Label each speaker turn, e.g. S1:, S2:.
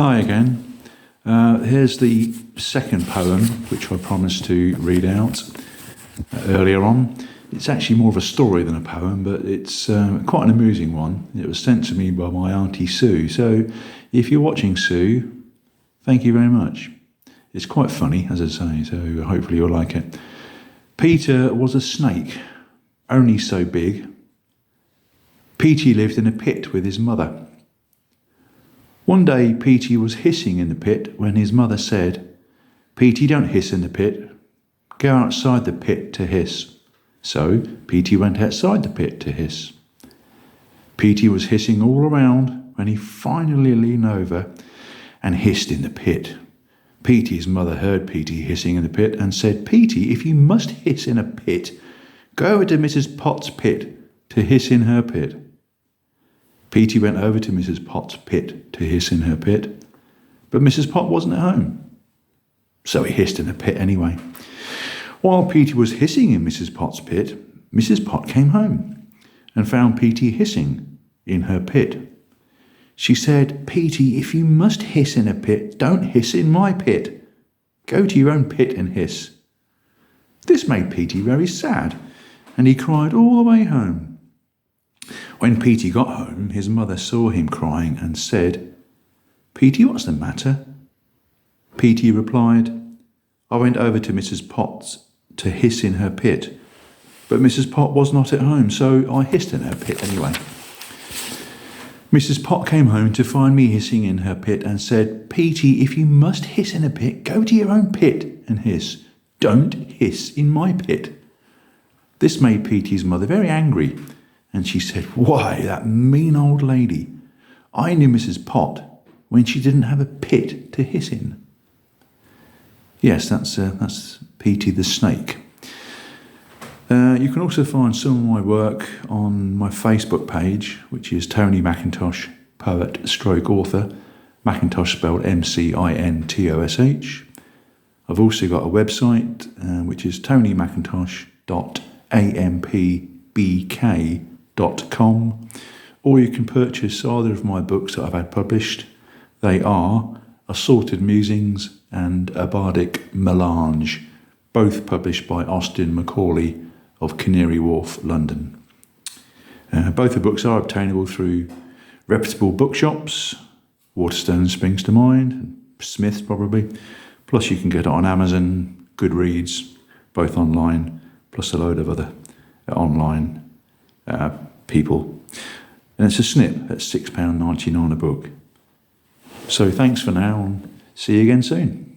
S1: Hi again. Here's the second poem which I promised to read out earlier on. It's actually more of a story than a poem, but it's quite an amusing one. It was sent to me by my Auntie Sue. So if you're watching, Sue, thank you very much. It's quite funny, as I say, so hopefully you'll like it. Peter was a snake, only so big. Petey lived in a pit with his mother. One day Petey was hissing in the pit when his mother said, "Petey, don't hiss in the pit. Go outside the pit to hiss." So Petey went outside the pit to hiss. Petey was hissing all around when he finally leaned over and hissed in the pit. Petey's mother heard Petey hissing in the pit and said, "Petey, if you must hiss in a pit, go over to Mrs. Potts' pit to hiss in her pit." Petey went over to Mrs. Potts' pit to hiss in her pit, but Mrs. Pot wasn't at home. So he hissed in the pit anyway. While Petey was hissing in Mrs. Potts' pit, Mrs. Pot came home and found Petey hissing in her pit. She said, "Petey, if you must hiss in a pit, don't hiss in my pit. Go to your own pit and hiss." This made Petey very sad, and he cried all the way home. When Petey got home, his mother saw him crying and said, "Petey, what's the matter?" Petey replied, "I went over to Mrs. Potts to hiss in her pit, but Mrs. Pot was not at home, so I hissed in her pit anyway." Mrs. Pot came home to find me hissing in her pit and said, "Petey, if you must hiss in a pit, go to your own pit and hiss. Don't hiss in my pit." This made Petey's mother very angry, and she said, "Why, that mean old lady. I knew Mrs. Pot when she didn't have a pit to hiss in." Yes, that's Petey the snake. You can also find some of my work on my Facebook page, which is Tony Mackintosh, poet/author. Mackintosh spelled MCINTOSH. I've also got a website, which is tonymackintosh.ampbk.com, or you can purchase either of my books that I've had published. They are Assorted Musings and A Bardic Melange, both published by Austin Macaulay of Canary Wharf, London. Both the books are obtainable through reputable bookshops. Waterstone springs to mind, Smith's probably. Plus you can get it on Amazon, Goodreads, both online, plus a load of other online people. And it's a snip at £6.99 a book. So thanks for now, and see you again soon.